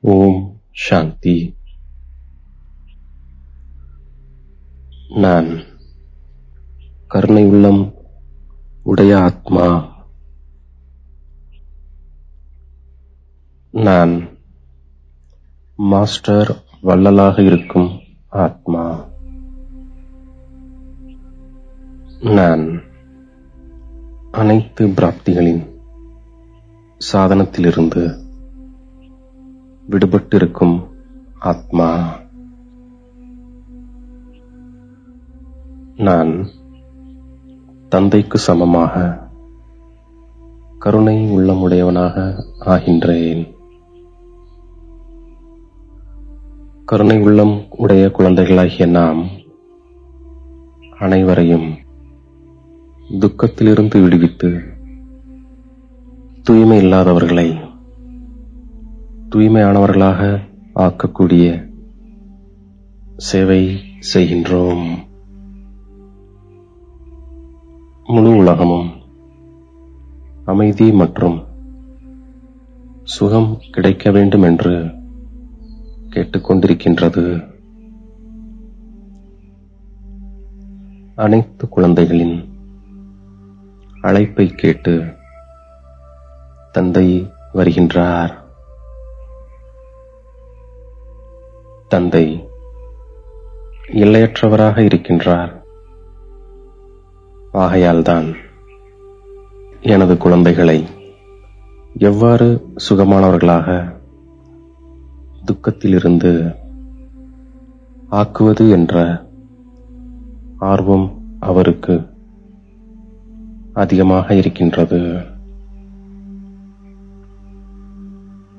ஓம் சாந்தி. நான் கருணை உள்ளம் உடைய ஆத்மா. நான் மாஸ்டர் வள்ளலாக இருக்கும் ஆத்மா. நான் அனைத்து பிராப்திகளின் சாதனத்திலிருந்து விடுபட்டிருக்கும் ஆத்மா. நான் தந்தைக்கு சமமாக கருணை உள்ளமுடையவனாக ஆகின்றேன். கருணை உள்ளம் உடைய குழந்தைகளாகிய நாம் அனைவரையும் துக்கத்திலிருந்து விடுவித்து தூய்மை இல்லாதவர்களை தூய்மையானவர்களாக ஆக்கக்கூடிய சேவை செய்கின்றோம். முழு உலகமும் அமைதி மற்றும் சுகம் கிடைக்க வேண்டும் என்று கேட்டுக்கொண்டிருக்கின்றது. அனைத்து குழந்தைகளின் அழைப்பை கேட்டு தந்தை வருகின்றார். தந்தை எல்லையற்றவராக இருக்கின்றார். ஆகையால்தான் எனது குழந்தைகளை எவ்வாறு சுகமானவர்களாக துக்கத்திலிருந்து ஆக்குவது என்ற ஆர்வம் அவருக்கு அதிகமாக இருக்கின்றது.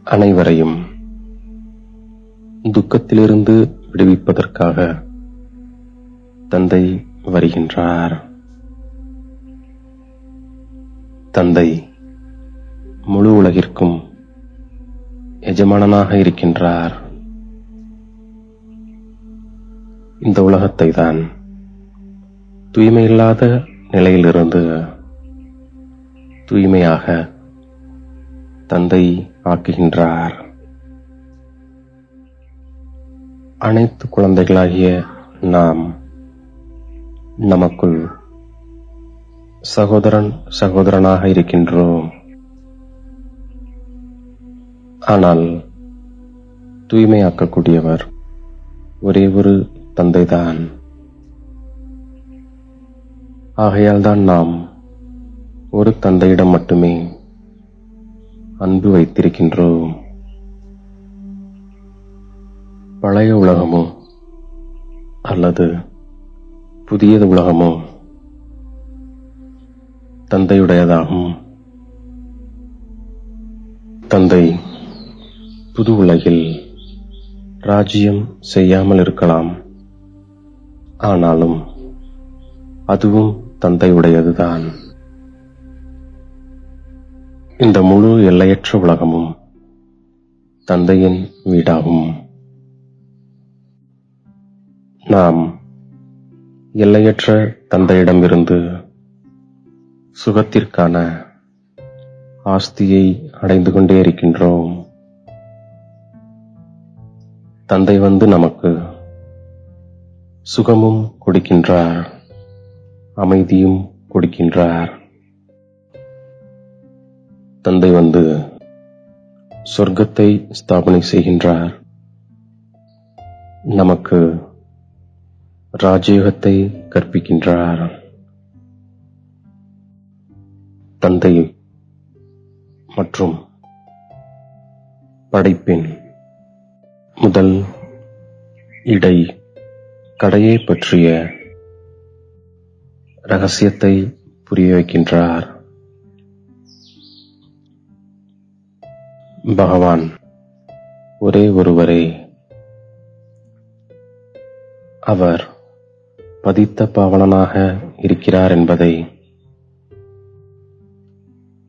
அனைவரையும் துக்கத்திலிருந்து விடுவிப்பதற்காக தந்தை வருகின்றார். தந்தை முழு உலகிற்கும் எஜமானனாக இருக்கின்றார். இந்த உலகத்தை தான் தூய்மையில்லாத நிலையிலிருந்து தூய்மையாக தந்தை ஆக்குகின்றார். அனைத்து குழந்தைகளாகிய நாம் நமக்குள் சகோதரனாக இருக்கின்றோம். ஆனால் தூய்மையாக்கக்கூடியவர் ஒரே ஒரு தந்தைதான். ஆகையால்தான் நாம் ஒரு தந்தையிடம் மட்டுமே அன்பு வைத்திருக்கின்றோம். பழைய உலகமோ அல்லது புதியது உலகமோ தந்தையுடையதாகும். தந்தை புது உலகில் ராஜ்யம் செய்யாமல் இருக்கலாம். ஆனாலும் அதுவும் தந்தையுடையதுதான். இந்த முழு எல்லையற்ற உலகமும் தந்தையின் வீடாகும். நாம் எல்லையற்ற தந்தையிடமிருந்து சுகத்திற்கான ஆஸ்தியை அடைந்து கொண்டே இருக்கின்றோம். தந்தை வந்து நமக்கு சுகமும் கொடுக்கின்றார், அமைதியும் கொடுக்கின்றார். தந்தை வந்து சொர்க்கத்தை ஸ்தாபனை செய்கின்றார். நமக்கு ராஜயோகத்தை கற்பிக்கின்றார். தந்தை மற்றும் படைப்பின் முதல் இடை கடையை பற்றிய ரகசியத்தை புரிய வைக்கின்றார். பகவான் ஒரே ஒருவரே. அவர் பதித்த பாவலனாக இருக்கிறார் என்பதை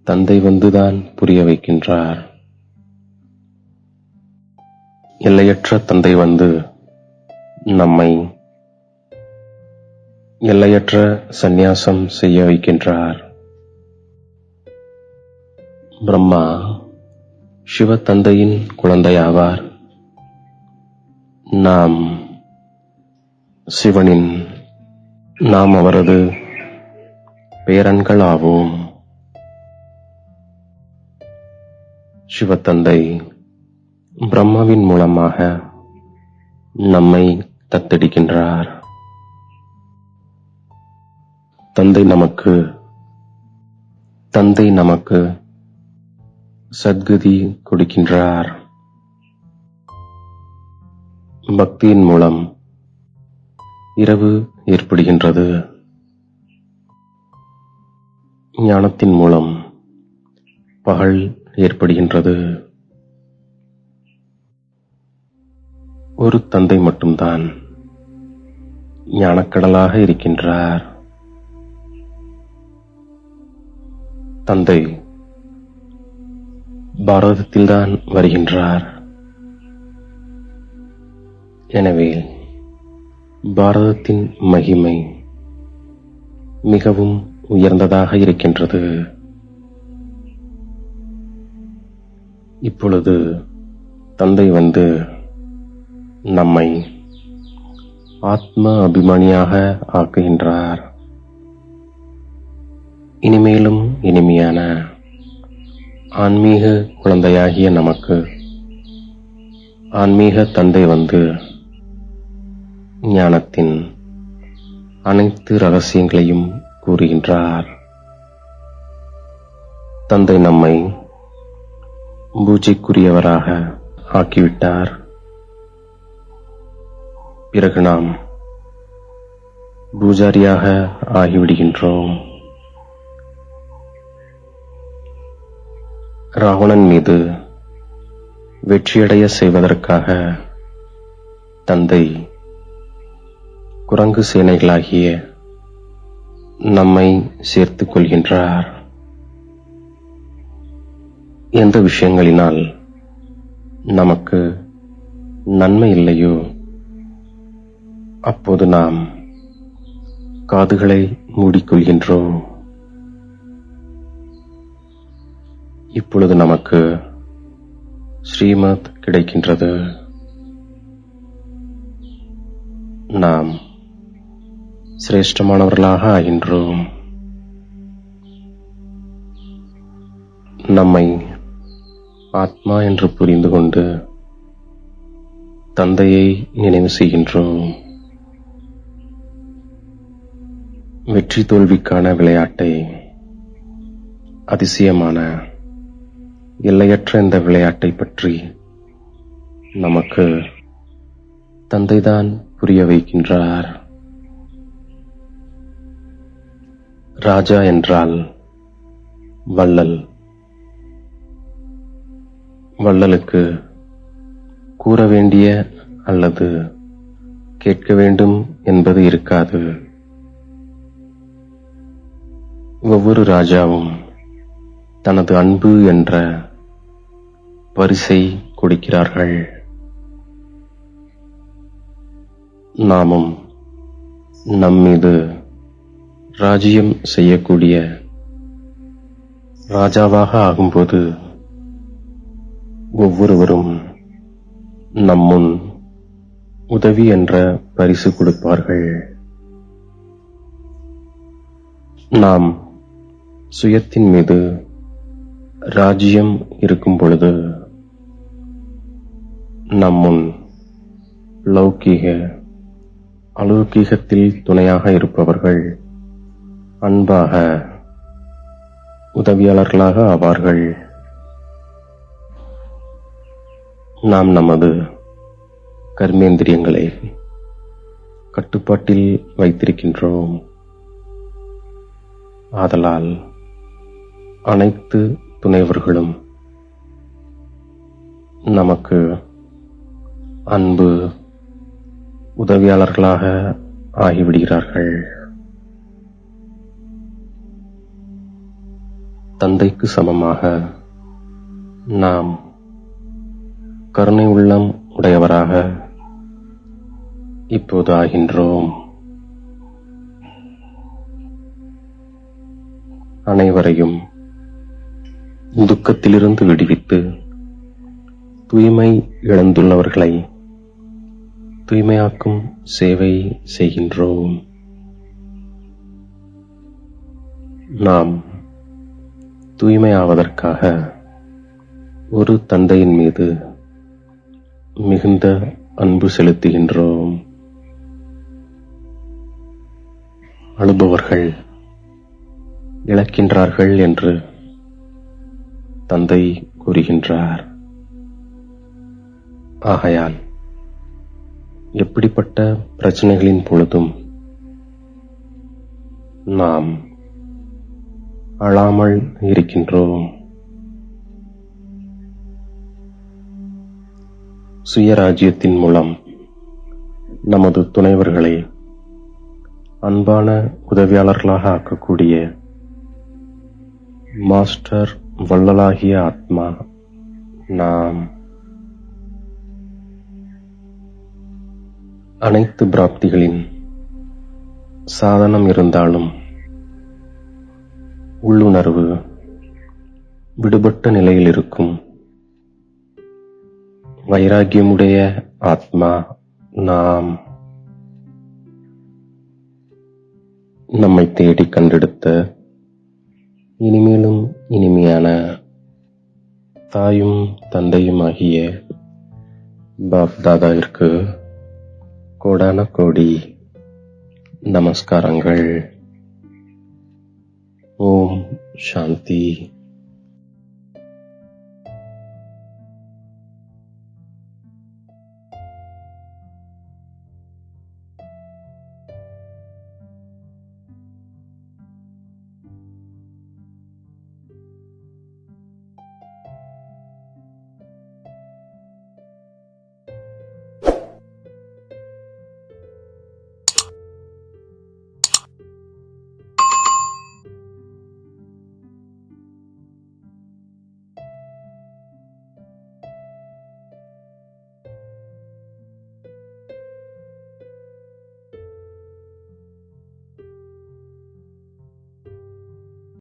தந்தை வந்துதான் புரிய வைக்கின்றார். எல்லையற்ற தந்தை வந்து நம்மை எல்லையற்ற சந்நியாசம் செய்ய வைக்கின்றார். பிரம்மா, சிவ தந்தையின் குழந்தையாவார். நாம் சிவனின் நாம் அவரது பேரன்கள் ஆவோம். சிவத்தந்தை பிரம்மாவின் மூலமாக நம்மை தத்தெடுக்கின்றார். தந்தை நமக்கு சத்கதி கொடுக்கின்றார். பக்தியின் மூலம் இரவு ஏற்படுகின்றது. ஞானத்தின் மூலம் பகல் ஏற்படுகின்றது. ஒரு தந்தை மட்டும்தான் ஞானக்கடலாக இருக்கின்றார். தந்தை பாரதத்தில்தான் வருகின்றார். எனவே பாரதத்தின் மகிமை மிகவும் உயர்ந்ததாக இருக்கின்றது. இப்பொழுது தந்தை வந்து நம்மை ஆத்ம அபிமானியாக ஆக்குகின்றார். இனிமேலும் இனிமையான ஆன்மீக குழந்தையாகிய நமக்கு ஆன்மீக தந்தை வந்து ஞானத்தின் அனைத்து ரகசியங்களையும் கூறுகின்றார். தந்தை நம்மை பூஜைக்குரியவராக ஆக்கிவிட்டார். பிறகு நாம் பூஜாரியாக ஆகிவிடுகின்றோம். ராவணன் மீது வெற்றியடைய செய்வதற்காக தந்தை குரங்கு சேனைகளாகிய நம்மை சேர்த்துக் கொள்கின்றார். எந்த விஷயங்களினால் நமக்கு நன்மை இல்லையோ அப்போது நாம் காதுகளை மூடிக்கொள்கின்றோம். இப்பொழுது நமக்கு ஸ்ரீமத் கிடைக்கின்றது. நாம் சிரேஷ்டமானவர்களாக ஆகின்றோம். நம்மை ஆத்மா என்று புரிந்து கொண்டு தந்தையை நினைவு செய்கின்றோம். வெற்றி தோல்விக்கான விளையாட்டை, அதிசயமான எல்லையற்ற இந்த விளையாட்டை பற்றி நமக்கு தந்தைதான் புரிய வைக்கின்றார். ராஜா என்றால் வள்ளல். வள்ளலுக்கு கூற வேண்டிய அல்லது கேட்க வேண்டும் என்பது இருக்காது. ஒவ்வொரு ராஜாவும் தனது அன்பு என்ற பரிசை கொடுக்கிறார்கள். நாமும் நம்மீது ராஜ்யம் செய்யக்கூடிய ராஜாவாக ஆகும்போது ஒவ்வொருவரும் நம்முன் உதவி என்ற பரிசு கொடுப்பார்கள். நாம் சுயத்தின் மீது ராஜ்யம் இருக்கும் பொழுது நம்முன் லௌகீக அலௌகீகத்தில் துணையாக இருப்பவர்கள் அன்பாக உதவியாளர்களாக ஆவார்கள். நாம் நமது கர்மேந்திரியங்களை கட்டுப்பாட்டில் வைத்திருக்கின்றோம். ஆதலால் அனைத்து துணைவர்களும் நமக்கு அன்பு உதவியாளர்களாக ஆகிவிடுகிறார்கள். தந்தைக்கு சமமாக நாம் கருணை உள்ளம் உடையவராக இப்போது ஆகின்றோம். அனைவரையும் துக்கத்திலிருந்து விடுவித்து தூய்மை இழந்துள்ளவர்களை தூய்மையாக்கும் சேவை செய்கின்றோம். நாம் தூய்மையாவதற்காக ஒரு தந்தையின் மீது மிகுந்த அன்பு செலுத்துகின்றோம். அழுபவர்கள் இழக்கின்றார்கள் என்று தந்தை கூறுகின்றார். ஆகையால் எப்படிப்பட்ட பிரச்சனைகளின் பொழுதும் நாம் அழாமல் இருக்கின்றோம். சுயராஜ்யத்தின் மூலம் நமது துணைவர்களை அன்பான உதவியாளர்களாக ஆக்கக்கூடிய மாஸ்டர் வள்ளலாகிய ஆத்மா நாம். அனைத்து பிராப்திகளின் சாதனம் இருந்தாலும் உள்ளுணர்வு விடுபட்ட நிலையில் இருக்கும் வைராகியமுடைய ஆத்மா நாம். நம்மை தேடி கண்டெடுத்த இனிமேலும் இனிமையான தாயும் தந்தையுமாகிய பாப்தாதாவிற்கு கோடான கோடி நமஸ்காரங்கள். ஓம் சாந்தி.